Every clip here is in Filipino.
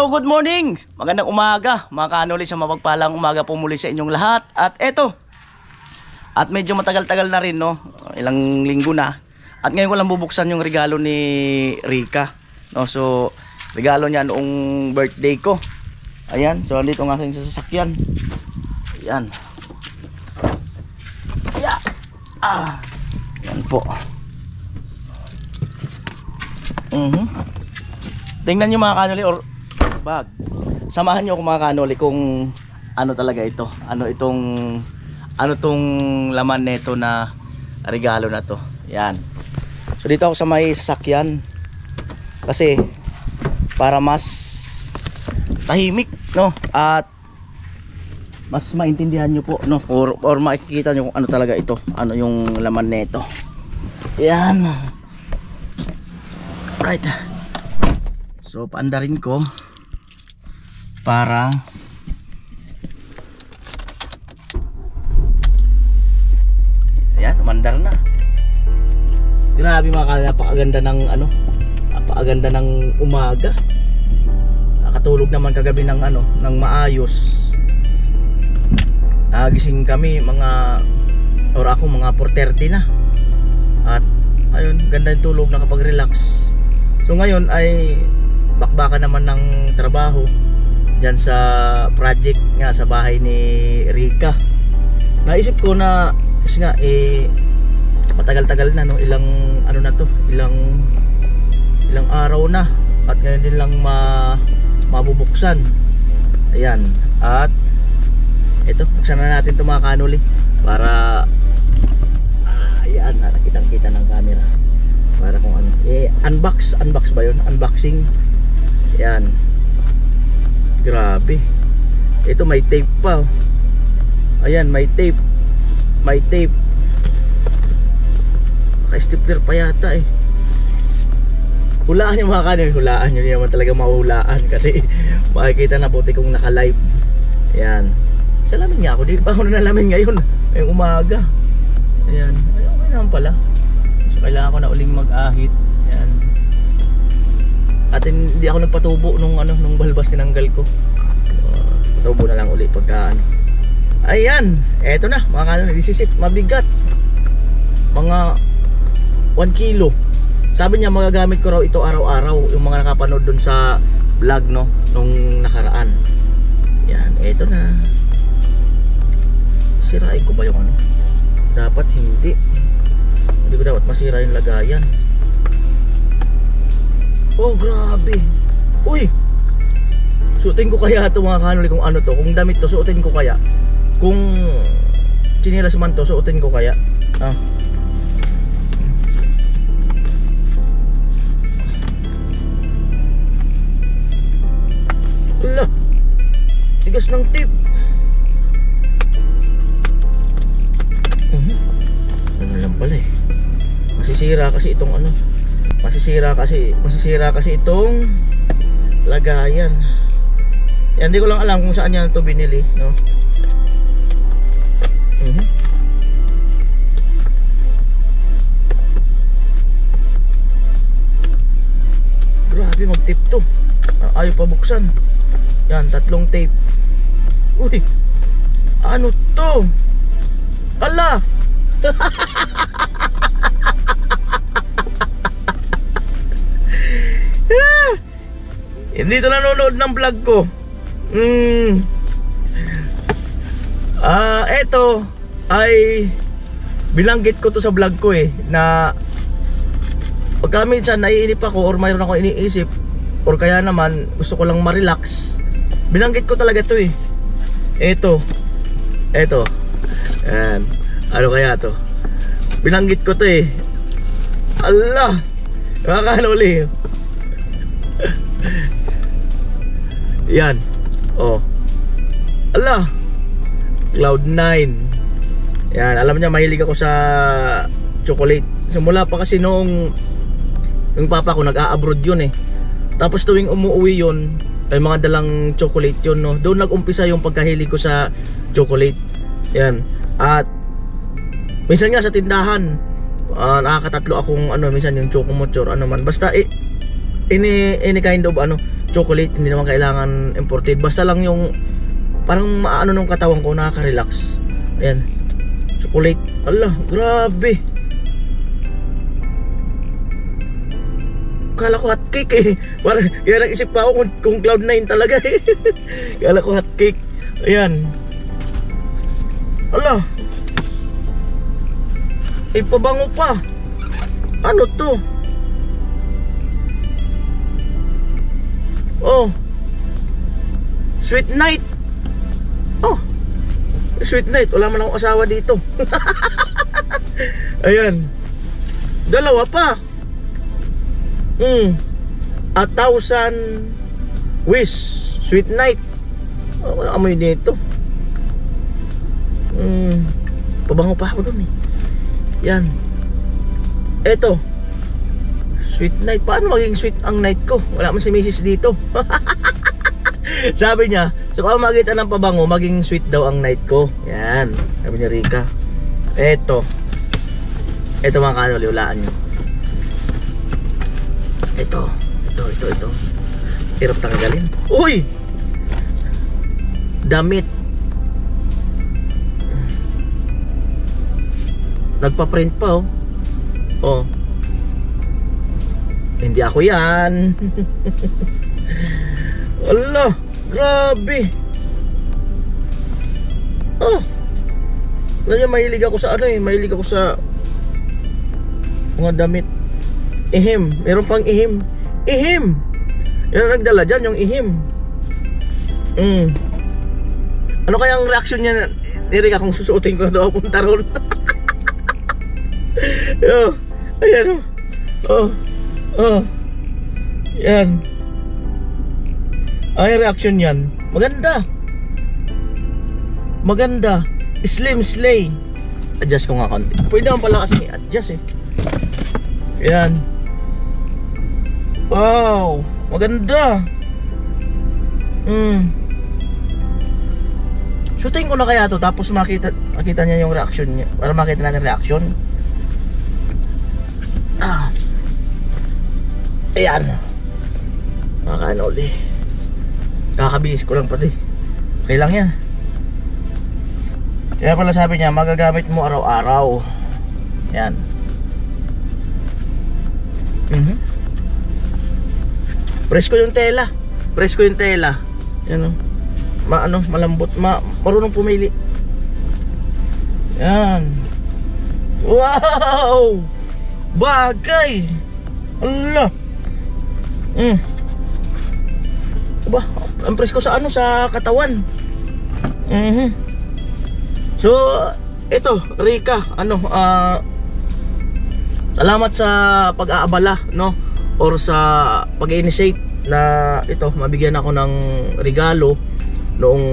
good morning! Magandang umaga, mga kanoli, sa mapagpalang umaga po muli sa inyong lahat. At eto, at medyo matagal-tagal na rin, no? Ilang linggo na. At ngayon ko lang bubuksan yung regalo ni Rica, no? So, regalo niya noong birthday ko. Ayan, so andito nga sa sasakyan. Ayan. Yeah. Ayan po. Tingnan nyo mga kanoli, or bag. Samahan nyo ako mga kanoli kung ano talaga ito. Ano tong laman nito na regalo na to. Yan. So dito ako sa may sasakyan. Kasi para mas tahimik, no? At mas maintindihan nyo po, no? Or makikita nyo kung ano talaga ito. Ano yung laman nito. Yan. Right. So paandarin ko para ayan, umandar na. Grabe mga kanoli, napakaganda ng napakaganda ng umaga. Nakatulog naman kagabi ng ng maayos. Gising kami ako mga 4:30 na. At ayun, ganda yung tulog, nakapag-relax. So ngayon ay bakbakan naman ng trabaho dyan sa project nga sa bahay ni Rica. Naisip ko na kasi nga matagal-tagal na, no? Ilang araw na, at ngayon din lang mabubuksan. Ayan. At ito, buksan na natin ito mga kanoli para ayan, nakikita ng camera para kung ano. Unbox ba yun? Unboxing. Ayan. Grabe. Ito may tape pa. Ayan, may tape. Naka-stapler pa yata eh. Hulaan nyo mga kanil. Hulaan nyo, hindi naman talaga mahulaan kasi makikita na buti kung naka-live. Ayan. Salamin nga ako. Di pa ako nalamin ngayon. Ngayong umaga. Ayan. Ay, okay naman pala. So kailangan ko na uling mag-ahit. Ayan. At hindi ako nagpatubo nung balbas tinanggal ko. Patubo na lang uli pagka Ayan, eto na mga kanoli, nagsisit, mabigat. Mga 1 kilo. Sabi niya magagamit ko raw ito araw-araw. Yung mga nakapanood dun sa vlog, no, nung nakaraan. Yan, eto na. Sirain ko ba yung Dapat hindi. Hindi ko dapat masira yung lagayan. Oh, grabe. Uy, suotin ko kaya ito mga kanoli, kung ano to. Kung damit to, suotin ko kaya. Kung chinilas man to, suotin ko kaya. Ala, tigas ng tip. Ano lang pala eh. Masisira kasi itong Masisira kasi itong lagayan. Yan, hindi ko lang alam kung saan niya ito binili, no? Grabe, mag-tape to. Ayaw pa buksan. Yan, 3 tape. Uy, ano to? Ala! Hindi to nanonood ng vlog ko. Eto ay binanggit ko to sa vlog ko na pagka minsan naiinip ako or mayroon ako iniisip or kaya naman gusto ko lang ma-relax, binanggit ko talaga to Eto. Ayan. Ano kaya to? Binanggit ko to Allah, mga kanoli. Yan. Oh. Allah, Cloud9. Yan, alam niya mahilig ako sa chocolate. Simula pa kasi nung yung papa ko nag-a-abroad yun Tapos tuwing umuwi yun, ay mga dalang chocolate yun, no. Doon nag-umpisa yung pagkahilig ko sa chocolate. Yan. At minsan nga sa tindahan, nakakatatlo akong minsan yung chocomocho or ano man. Basta any kind of chocolate, hindi naman kailangan imported. Basta lang yung parang maano nung katawan ko, nakaka-relax. Ayan, chocolate. Allah, grabe. Kala ko hot cake eh. Parang kaya nag-isip pa ako kung Cloud9 talaga eh. Kala ko hot cake. Ayan. Allah. Pabango pa. Ano to? Oh. Sweet night. Oh. Sweet night. Wala man akong asawa dito. Ayan. Dalawa pa. 1,000 wish. Sweet night. Oh, amoy dito. Pabango pa ako dun eh. Yan. Eto. Sweet night. Paano maging sweet ang night ko? Wala man si Mrs. dito. Sabi niya, sa pamamagitan ng pabango, maging sweet daw ang night ko. Yan. Sabi niya, Rika. Eto. Eto mga kanoli, ulaan nyo. Ito. Hirap tanggalin. Uy! Damit. Nagpa-print pa oh. Oh. Hindi ako yan. Allah, grabe. Oh. Alam niyo, mahilig ako sa mahilig ako sa mga damit. Ihim, meron pang ihim. Ihim. Yan ang nagdala dyan, yung ihim. Ano kayang reaction niya ni Rika kung susuotin ko na daw punta ron? Yo, ayan oh. Oh. Yan. Ay, reaction yan. Maganda. Maganda. Slim slay. Adjust ko nga konti. Pwede naman pala kasi adjust eh. Yan. Wow, maganda. Shooting ko na kaya to, tapos makita niya yung reaction niya. Para makita natin reaction. Ayan. Makakaano ulit. Kakabihis ko lang pati. Okay lang yan. Kaya pala sabi niya, magagamit mo araw-araw. Yan. Presko yung tela. Presko yung tela. Yan o. Malambot. Marunong pumili. Yan. Wow! Bagay! Allah! Diba? Ang presko sa sa katawan. So, ito, Rika, salamat sa pag-aabala, no? Or sa pag-initiate na ito, mabigyan ako ng regalo noong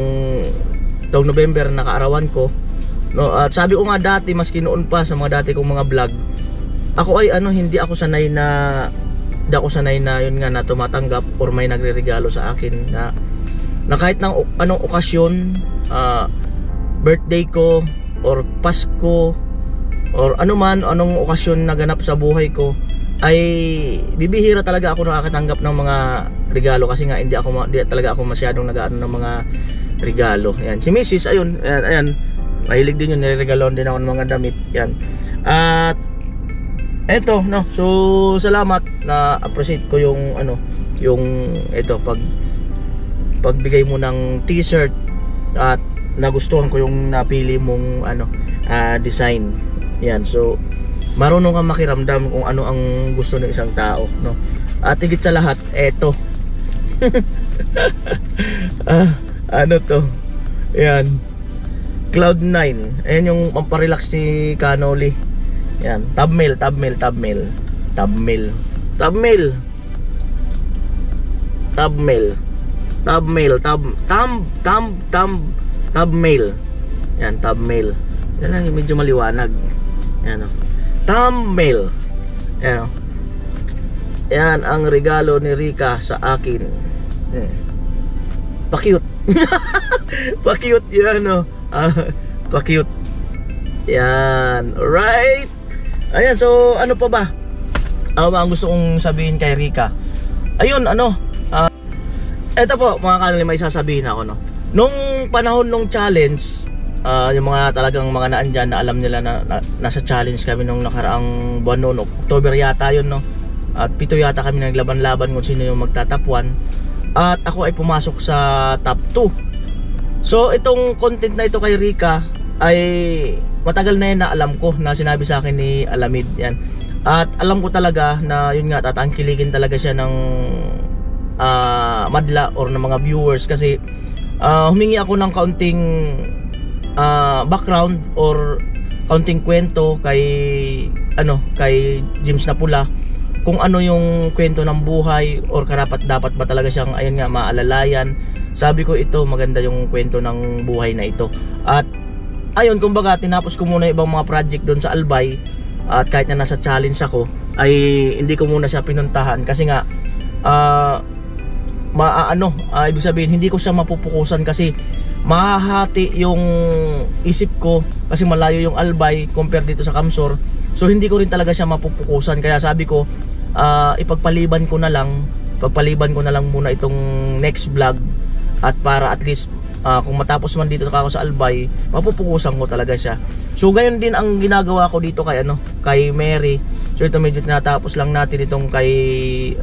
taong November na kaarawan ko, no? At sabi ko nga dati, maski noon pa sa mga dati kong mga vlog, ako ay hindi ako sanay na yun nga, na tumatanggap or may nagre-regalo sa akin na kahit ng anong okasyon, birthday ko or Pasko or anong okasyon na ganap sa buhay ko, ay bibihira talaga ako nakakatanggap ng mga regalo kasi nga hindi talaga ako masyadong nag-aano ng mga regalo. Yan. Si Mrs. ayan, mahilig din yun, nireregaloan din ako ng mga damit. Yan. At eto, no. So salamat, na appreciate ko yung yung ito, pagbigay mo ng t-shirt, at nagustuhan ko yung napili mong design. Yan. So marunong kang makiramdam kung ano ang gusto ng isang tao, no? At higit sa lahat, eto. Ano to? Yan. Cloud9. Ayan yung pamparelax ni Kanoli. Yan. Tabmail. Yan, tabmail. Yan lang, medyo maliwanag. Yan o. Thumbnail. Yan. Yan ang regalo ni Rika sa akin. Pa-cute. Pa-cute yan o. Pa-cute. Yan. Alright. Ayan, so ano pa ba? Ang gusto kong sabihin kay Rika? ayun, eto po mga kanali, may sasabihin ako, no. Nung panahon nung challenge, yung mga talagang mga naan dyan na alam nila na nasa challenge kami nung nakaraang buwan noon, October yata yun, no. At 7 yata kami naglaban-laban kung sino yung magta-top 1. At ako ay pumasok sa top 2. So itong content na ito kay Rika ay matagal na yan na alam ko, na sinabi sa akin ni Alamid yan. At alam ko talaga na yun nga, tatangkiligin talaga siya ng madla or ng mga viewers, kasi humingi ako ng kaunting background or kaunting kwento kay James Napula, kung ano yung kwento ng buhay or karapat dapat ba talaga siyang ayun nga maalalayan. Sabi ko ito maganda yung kwento ng buhay na ito. At ayun, kumbaga tinapos ko muna yung ibang mga project doon sa Albay, at kahit na nasa challenge ako ay hindi ko muna siya pinuntahan kasi nga ibig sabihin hindi ko siya mapupukusan kasi mahahati yung isip ko, kasi malayo yung Albay compare dito sa Kamsor. So hindi ko rin talaga siya mapupukusan, kaya sabi ko ipagpaliban ko na lang muna itong next vlog, at para at least kung matapos man dito sa Albay, mapupukusan ko talaga siya. So gayon din ang ginagawa ko dito kay Mary. So ito medyo tinatapos lang natin itong kay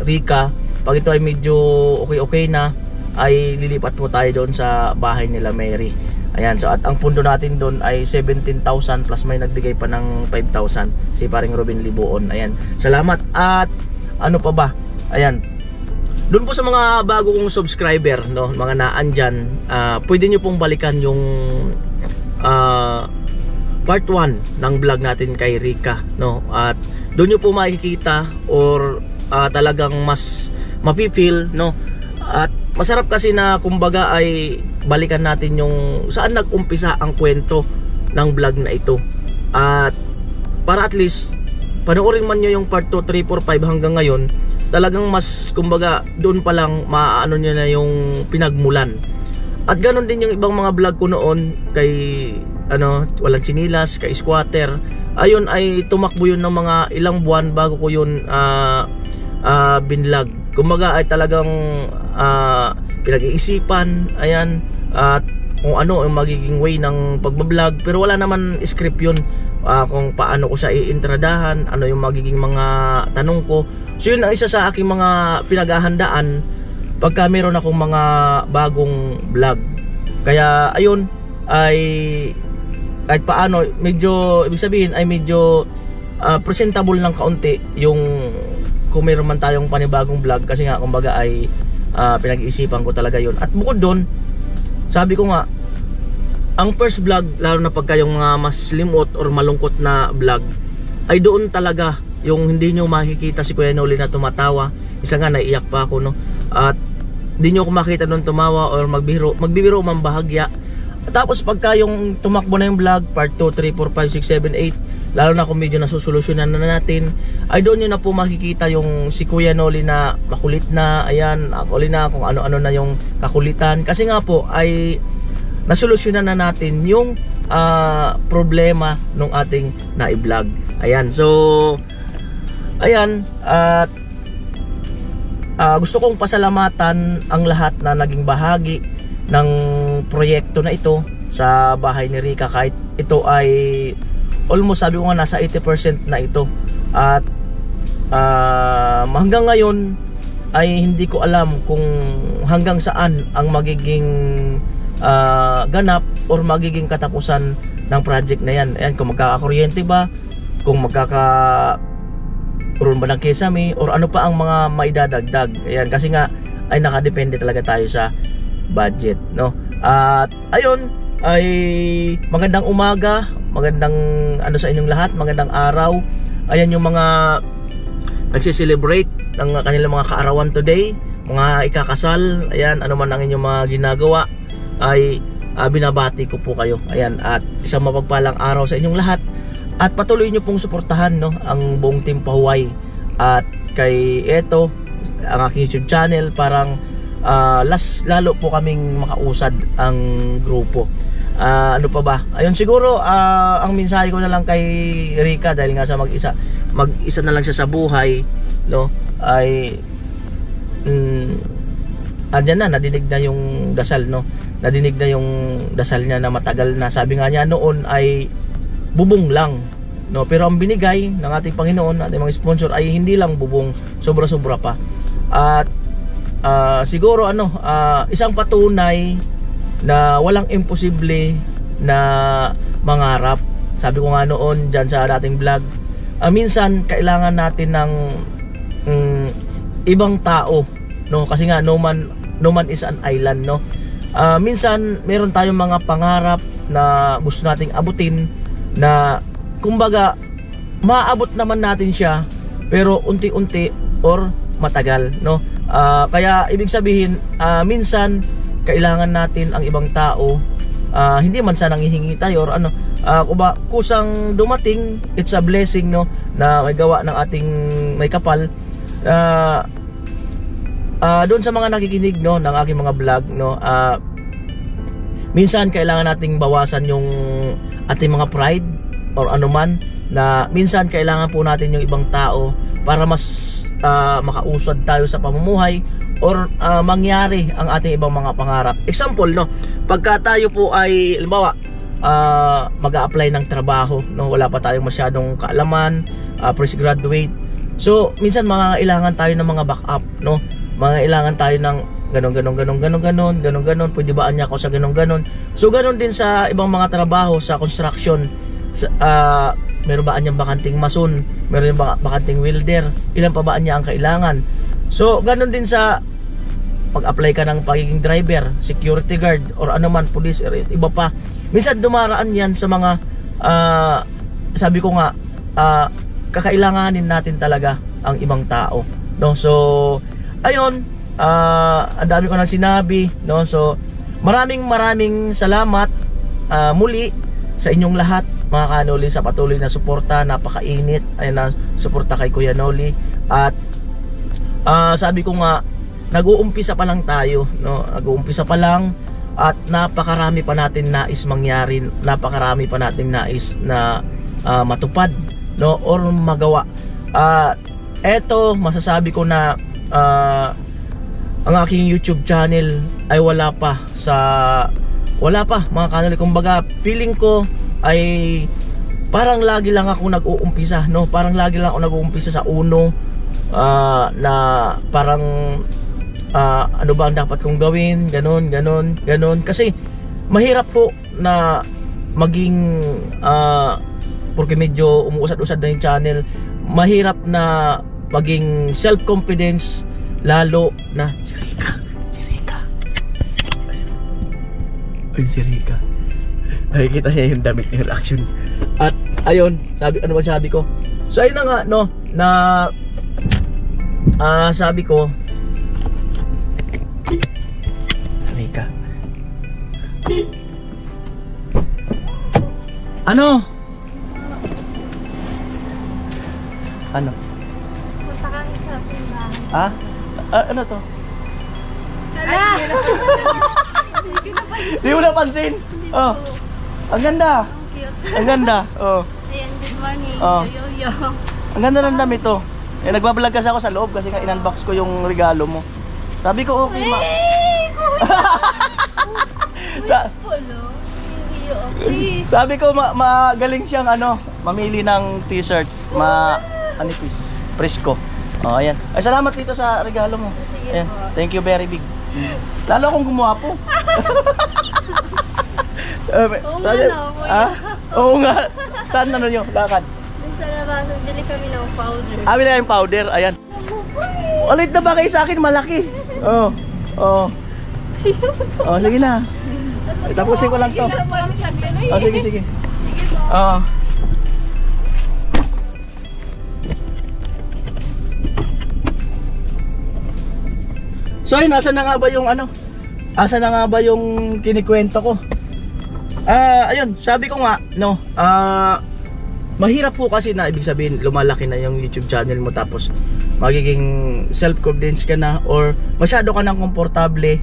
Rika. Pag ito ay medyo okay na, ay lilipat po tayo doon sa bahay nila Mary. Ayan, so at ang pundo natin doon ay 17,000 plus may nagbigay pa ng 5,000 si paring Robin Libuon. Ayan, salamat. At ano pa ba? Ayan, doon po sa mga bago kong subscriber, no, mga naan dyan, pwede nyo pong balikan yung part 1 ng vlog natin kay Rika, no. At doon nyo po makikita or talagang mas mapipil, no. At masarap kasi na kumbaga ay balikan natin yung saan nag-umpisa ang kwento ng vlog na ito. At para at least panoorin man nyo yung part 2, 3, 4, 5 hanggang ngayon, talagang mas kumbaga doon pa lang maaano nyo na yung pinagmulan. At ganon din yung ibang mga vlog ko noon kay Walang Chinilas, kay Squatter. Ayun ay tumakbo yun ng mga ilang buwan bago ko yun binlog. Kumbaga ay talagang pinag-iisipan, ayan, at kung ano ang magiging way ng pagbablog, pero wala naman script yun, kung paano ko siya iintradahan, ano yung magiging mga tanong ko. So yun ang isa sa aking mga pinaghahandaan pagka meron akong mga bagong vlog. Kaya ayun ay kahit paano medyo, ibig sabihin ay medyo presentable ng kaunti yung kung meron man tayong panibagong vlog, kasi nga kumbaga ay pinag-iisipan ko talaga yun. At bukod doon, sabi ko nga, ang first vlog, lalo na pagka yung mas limot or malungkot na vlog, ay doon talaga yung hindi nyo makikita si Kuya Noli na tumatawa. Isa nga naiiyak pa ako, no. At hindi nyo ako makita doon tumawa or magbibiro man bahagya. Tapos pagka yung tumakbo na yung vlog, part 2, 3, 4, 5, 6, 7, 8, lalo na kung medyo nasusolusyonan na natin, ay doon nyo na po makikita yung si Kuya Noli na makulit na, ayan, actually na kung ano-ano na yung kakulitan. Kasi nga po ay nasolusyonan na natin yung problema nung ating na-vlog. Ayan, so ayan, at gusto kong pasalamatan ang lahat na naging bahagi ng proyekto na ito sa bahay ni Rika, kahit ito ay almost, sabi ko nga, nasa 80% na ito. At hanggang ngayon ay hindi ko alam kung hanggang saan ang magiging ganap or magiging katapusan ng project na yan. Ayan, kung magkakakuryente ba, kung magkakaroon ba ng kesame, or ano pa ang mga maidadagdag. Ayan, kasi nga ay nakadepende talaga tayo sa budget, no. At ayun, ay magandang umaga, magandang sa inyong lahat, magandang araw. Ayan yung mga nagsiselebrate ng kanilang mga kaarawan today, mga ikakasal, ayan, ano man ang inyong mga ginagawa, ay binabati ko po kayo. Ayan, at isang mapagpalang araw sa inyong lahat. At patuloy nyo pong suportahan, no, ang buong Team Pahuway. At kay ang aking YouTube channel, parang lalo po kaming makausad ang grupo. Ano pa ba? Ayun, siguro ang mensahe ko na lang kay Rika, dahil nga sa mag-isa na lang siya sa buhay, no, ay andyan na, nadinig na yung dasal, no? Nadinig na yung dasal niya na matagal na. Sabi nga niya noon ay bubong lang, no? Pero ang binigay ng ating Panginoon, ating mga sponsor ay hindi lang bubong, sobra-sobra pa. At siguro isang patunay na walang imposible na mangarap. Sabi ko nga noon dyan sa dating vlog, minsan kailangan natin ng ibang tao, no? Kasi nga no man is an island, no? Minsan meron tayong mga pangarap na gusto nating abutin na kumbaga maaabot naman natin siya pero unti-unti or matagal, no? Kaya ibig sabihin minsan kailangan natin ang ibang tao, hindi man sa nanghihingi tayo or kusang dumating, it's a blessing, no, na may gawa ng ating may kapal. Doon sa mga nakikinig, no, ng aking mga vlog, no, minsan kailangan nating bawasan yung ating mga pride or anuman, na minsan kailangan po natin yung ibang tao para mas makausad tayo sa pamumuhay or mangyari ang ating ibang mga pangarap. Example, no, pagka tayo po ay halimbawa mag-a-apply ng trabaho, no, wala pa tayong masyadong kaalaman, fresh graduate. So minsan mangangailangan tayo ng mga backup, no, mangangailangan tayo ng ganon, pwede ba niya ako sa ganon. So ganon din sa ibang mga trabaho sa construction. Meron ba niyang bakanting mason, meron ba bakanting welder, ilan pa ba niya ang kailangan. So ganon din sa pag-apply ka ng pagiging driver, security guard or anuman, police or iba pa. Minsan dumaraan yan sa mga sabi ko nga kakailanganin natin talaga ang ibang tao, no? So ayun, ang dami ko nang sinabi, no? So maraming salamat muli sa inyong lahat, mga Kanoli, sa patuloy na suporta. Napakainit ay na suporta kay Kuya Noli. At sabi ko nga, nag-uumpisa pa lang tayo, no? Nag-uumpisa pa lang at napakarami pa natin nais mangyari, napakarami pa natin nais na matupad, no, or magawa. Eto, masasabi ko na ang aking YouTube channel ay wala pa mga Kanoli. Kumbaga feeling ko ay parang lagi lang ako nag-uumpisa, no? Parang lagi lang ako nag-uumpisa sa uno, na parang ano ba ang dapat kong gawin, ganon. Kasi mahirap po na maging porque medyo umuusad-usad na yung channel, mahirap na maging self-confidence, lalo na si Rika. Ay, si Rika, nakikita niya yung damit niya, reaction. At ayun, sabi ko, so ayun na nga, no, na sabi ko, Rika, ano Punta kami sa simbahan. Ano to? Hala! Di mo napansin? Oh, ang ganda. Cute. Ang ganda. Oh. Ayan, good morning. Oh. Yo. Ang ganda ng damit to. Nagbablog kasi ako sa loob kasi nga in-unbox ko yung regalo mo. Sabi ko, okay ma. Hey! Sabi ko magaling siyang mamili ng t-shirt, manipis, presko. Oh, ayan. Ay, salamat dito sa regalo mo. Ayan. Thank you very big. Lalo akong gumawa po. Oo nga. Saan nyo? Lakad. Sa labas, bili kami ng powder. Bili kayong powder. Ayan. Ulit na ba kayo sa akin? Malaki. Oh, sige na. Tapusin ko lang to. Sige. So ayun, asa na nga ba yung kinikwento ko? Ayun, sabi ko nga, no, mahirap po kasi na ibig sabihin lumalaki na yung YouTube channel mo tapos magiging self-confidence ka na or masyado ka nang komportable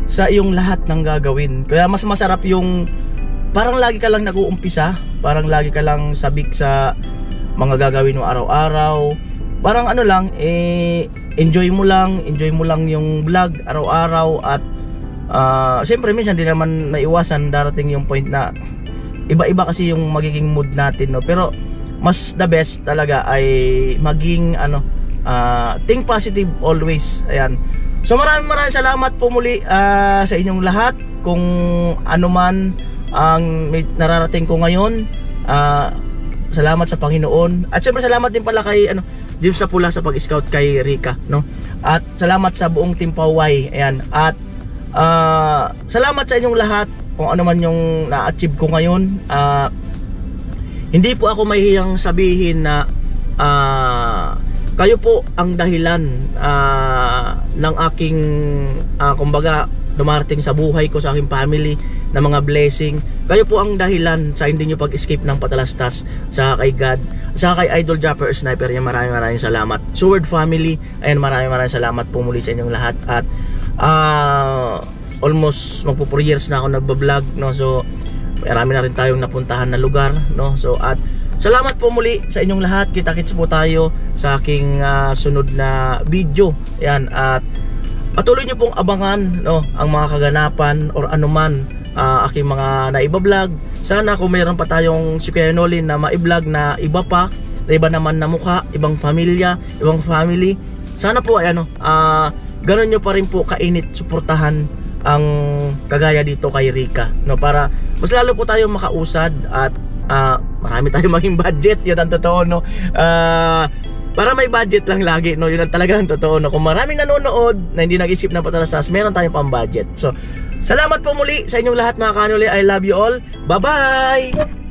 sa iyong lahat ng gagawin. Kaya mas masarap yung parang lagi ka lang nag-uumpisa, parang lagi ka lang sabik sa mga gagawin mo araw-araw, parang ano lang, enjoy mo lang yung vlog araw-araw. At siyempre minsan di naman maiwasan, darating yung point na iba-iba kasi yung magiging mood natin, no? Pero mas the best talaga ay maging think positive always. Ayan. So maraming salamat po muli sa inyong lahat. Kung ano man ang nararating ko ngayon, salamat sa Panginoon. At syempre salamat din pala kay James sa Pula sa pag-scout kay Rika, no? At salamat sa buong Team Paway. Ayan. At salamat sa inyong lahat kung ano man yung na-achieve ko ngayon. Hindi po ako mahihiyang sabihin na kayo po ang dahilan ng aking kumbaga dumarating sa buhay ko, sa aking family, na mga blessing. Kayo po ang dahilan sa hindi nyo pag-escape ng patalastas, sa kay God, sa kay Idol Japper Sniper. Yan, maraming salamat. Sword family, ayan, maraming salamat po muli sa inyong lahat. At almost magpo 4 years na ako nagbablog, no? So marami na rin tayong napuntahan na lugar, no? So at salamat po muli sa inyong lahat. Kita-kits po tayo sa aking sunod na video. Ayan, at patuloy nyo pong abangan, no, ang mga kaganapan or anuman aking mga naiba-vlog. Sana kung mayroon pa tayong si Kuya Nolin na ma-vlog na iba pa, na iba naman na mukha, ibang pamilya, ibang family, sana po ganun nyo pa rin po kainit suportahan ang kagaya dito kay Rika, no, para mas lalo po tayong makausad at marami tayong maging budget. Yun ang totoo, no? Para may budget lang lagi, no? Yun ang talagang totoo, no? Kung maraming nanonood na hindi nag-isip ng patalastas, meron tayong pang budget. So salamat po muli sa inyong lahat mga kanuli. I love you all. Bye bye.